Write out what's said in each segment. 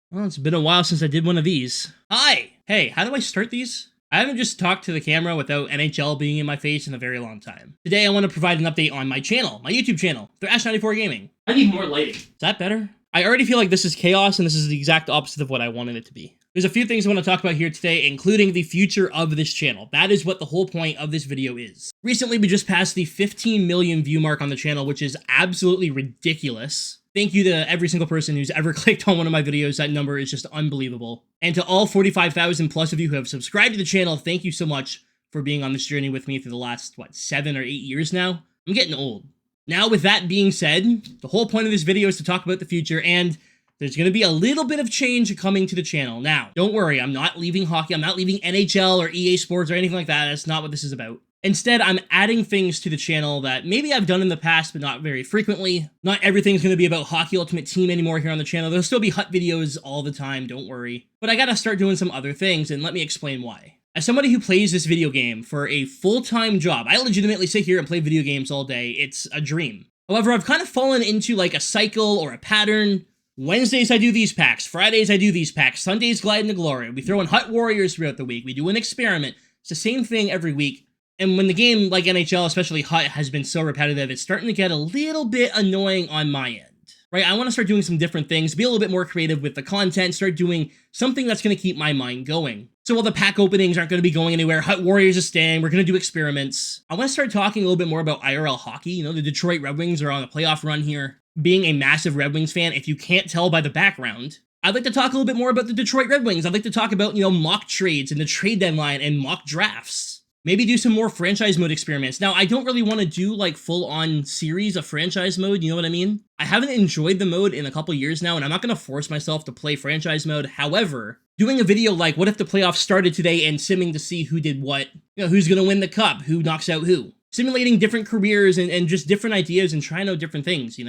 Well, it's been a while since I did one of these. Hi! Hey, how do I start these? I haven't just talked to the camera without NHL being in my face in a very long time. Today I want to provide an update on my channel, my YouTube channel, Thrash94 Gaming. I need more lighting. Is that better? I already feel like this is chaos and this is the exact opposite of what I wanted it to be. There's a few things I want to talk about here today, including the future of this channel. That is what the whole point of this video is. Recently, we just passed the 15 million view mark on the channel, which is absolutely ridiculous. Thank you to every single person who's ever clicked on one of my videos. That number is just unbelievable. And to all 45,000 plus of you who have subscribed to the channel, thank you so much for being on this journey with me through the last, 7 or 8 years now? I'm getting old. Now, with that being said, the whole point of this video is to talk about the future, and there's going to be a little bit of change coming to the channel. Now, don't worry, I'm not leaving hockey, I'm not leaving NHL or EA Sports or anything like that. That's not what this is about. Instead, I'm adding things to the channel that maybe I've done in the past, but not very frequently. Not everything's going to be about Hockey Ultimate Team anymore here on the channel. There'll still be HUT videos all the time, don't worry. But I gotta start doing some other things, and let me explain why. As somebody who plays this video game for a full-time job, I legitimately sit here and play video games all day. It's a dream. However, I've kind of fallen into like a cycle or a pattern. Wednesdays I do these packs, Fridays I do these packs, Sundays glide into glory. We throw in HUT Warriors throughout the week. We do an experiment. It's the same thing every week. And when the game, like NHL, especially HUT, has been so repetitive, it's starting to get a little bit annoying on my end. Right, I want to start doing some different things, be a little bit more creative with the content, start doing something that's going to keep my mind going. So while the pack openings aren't going to be going anywhere, HUT Warriors is staying, we're going to do experiments. I want to start talking a little bit more about IRL hockey. You know, the Detroit Red Wings are on a playoff run here. Being a massive Red Wings fan, if you can't tell by the background, I'd like to talk a little bit more about the Detroit Red Wings. I'd like to talk about, mock trades and the trade deadline and mock drafts. Maybe do some more franchise mode experiments. Now, I don't really want to do like full-on series of franchise mode, you know what I mean? I haven't enjoyed the mode in a couple years now, and I'm not going to force myself to play franchise mode. However, doing a video like, what if the playoffs started today, and simming to see who did what, who's going to win the cup, who knocks out who. Simulating different careers and just different ideas and trying out different things,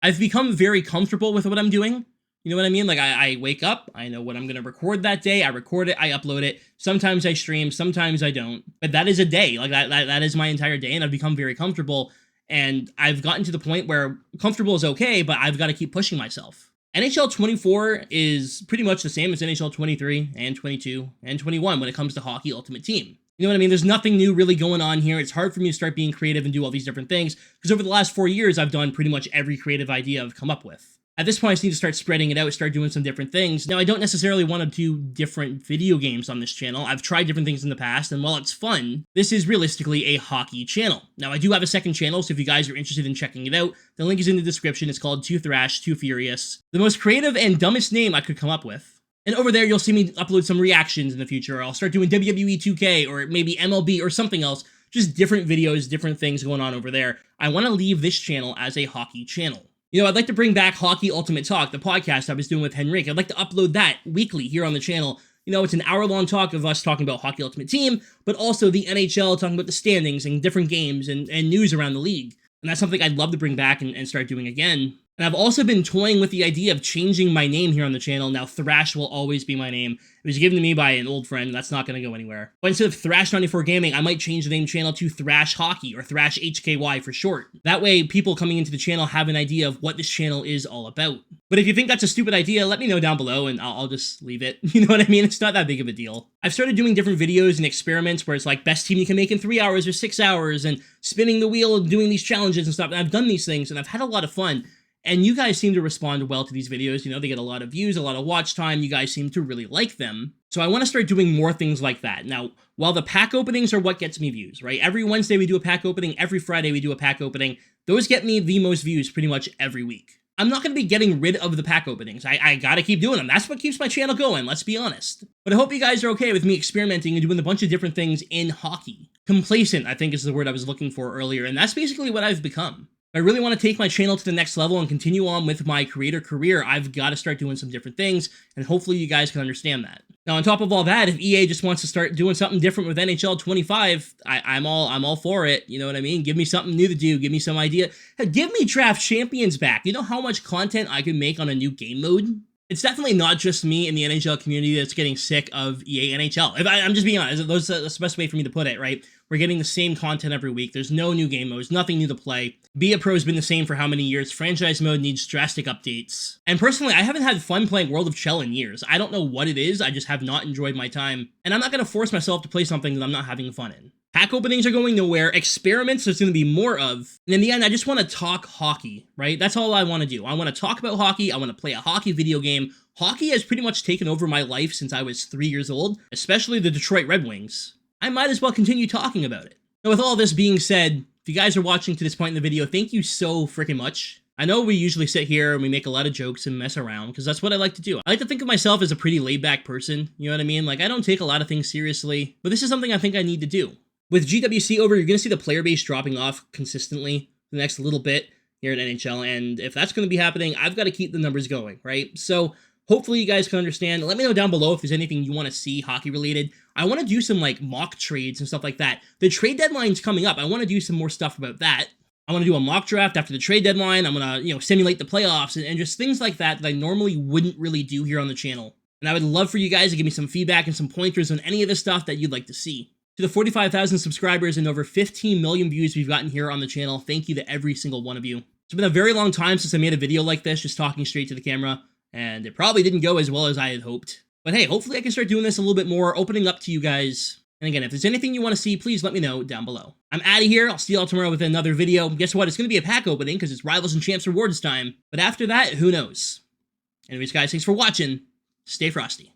I've become very comfortable with what I'm doing. You know what I mean? Like, I wake up, I know what I'm going to record that day, I record it, I upload it. Sometimes I stream, sometimes I don't. But that is a day. Like, that is my entire day, and I've become very comfortable. And I've gotten to the point where comfortable is okay, but I've got to keep pushing myself. NHL 24 is pretty much the same as NHL 23 and 22 and 21 when it comes to Hockey Ultimate Team. You know what I mean? There's nothing new really going on here. It's hard for me to start being creative and do all these different things, because over the last 4 years, I've done pretty much every creative idea I've come up with. At this point, I just need to start spreading it out, start doing some different things. Now, I don't necessarily want to do different video games on this channel. I've tried different things in the past, and while it's fun, this is realistically a hockey channel. Now, I do have a second channel, so if you guys are interested in checking it out, the link is in the description. It's called 2 Thrash, 2 Furious. The most creative and dumbest name I could come up with. And over there, you'll see me upload some reactions in the future, or I'll start doing WWE 2K, or maybe MLB, or something else. Just different videos, different things going on over there. I want to leave this channel as a hockey channel. I'd like to bring back Hockey Ultimate Talk, the podcast I was doing with Henrik. I'd like to upload that weekly here on the channel. It's an hour-long talk of us talking about Hockey Ultimate Team, but also the NHL, talking about the standings and different games and news around the league. And that's something I'd love to bring back and start doing again. And I've also been toying with the idea of changing my name here on the channel. Now, Thrash will always be my name. It was given to me by an old friend. That's not going to go anywhere. But instead of Thrash94 Gaming, I might change the name channel to Thrash Hockey, or Thrash HKY for short. That way, people coming into the channel have an idea of what this channel is all about. But if you think that's a stupid idea, let me know down below, and I'll just leave it. You know what I mean? It's not that big of a deal. I've started doing different videos and experiments where it's like, best team you can make in 3 hours or 6 hours, and spinning the wheel and doing these challenges and stuff. And I've done these things, and I've had a lot of fun. And you guys seem to respond well to these videos. They get a lot of views, a lot of watch time. You guys seem to really like them. So I want to start doing more things like that. Now, while the pack openings are what gets me views, right? Every Wednesday we do a pack opening. Every Friday we do a pack opening. Those get me the most views pretty much every week. I'm not going to be getting rid of the pack openings. I got to keep doing them. That's what keeps my channel going, let's be honest. But I hope you guys are okay with me experimenting and doing a bunch of different things in hockey. Complacent, I think, is the word I was looking for earlier. And that's basically what I've become. If I really want to take my channel to the next level and continue on with my creator career, I've got to start doing some different things, and hopefully you guys can understand that. Now, on top of all that, if EA just wants to start doing something different with NHL 25, I'm all for it. You know what I mean? Give me something new to do. Give me some idea. Give me Draft Champions back. You know how much content I can make on a new game mode? It's definitely not just me in the NHL community that's getting sick of EA NHL. I'm just being honest, that's the best way for me to put it, right? We're getting the same content every week. There's no new game modes, nothing new to play. Be a Pro's been the same for how many years? Franchise mode needs drastic updates. And personally, I haven't had fun playing World of Chell in years. I don't know what it is, I just have not enjoyed my time. And I'm not going to force myself to play something that I'm not having fun in. Pack openings are going nowhere, experiments there's going to be more of, and in the end, I just want to talk hockey, right? That's all I want to do. I want to talk about hockey, I want to play a hockey video game. Hockey has pretty much taken over my life since I was 3 years old, especially the Detroit Red Wings. I might as well continue talking about it. So with all this being said, if you guys are watching to this point in the video, thank you so freaking much. I know we usually sit here and we make a lot of jokes and mess around, because that's what I like to do. I like to think of myself as a pretty laid-back person, you know what I mean? Like, I don't take a lot of things seriously, but this is something I think I need to do. With GWC over, you're going to see the player base dropping off consistently for the next little bit here in NHL, and if that's going to be happening, I've got to keep the numbers going, right? So hopefully you guys can understand. Let me know down below if there's anything you want to see hockey-related. I want to do some, like, mock trades and stuff like that. The trade deadline's coming up. I want to do some more stuff about that. I want to do a mock draft after the trade deadline. I'm going to, simulate the playoffs and just things like that that I normally wouldn't really do here on the channel. And I would love for you guys to give me some feedback and some pointers on any of the stuff that you'd like to see. To the 45,000 subscribers and over 15 million views we've gotten here on the channel, thank you to every single one of you. It's been a very long time since I made a video like this, just talking straight to the camera, and it probably didn't go as well as I had hoped. But hey, hopefully I can start doing this a little bit more, opening up to you guys. And again, if there's anything you want to see, please let me know down below. I'm out of here. I'll see y'all tomorrow with another video. Guess what? It's going to be a pack opening because it's Rivals and Champs Rewards time. But after that, who knows? Anyways, guys, thanks for watching. Stay frosty.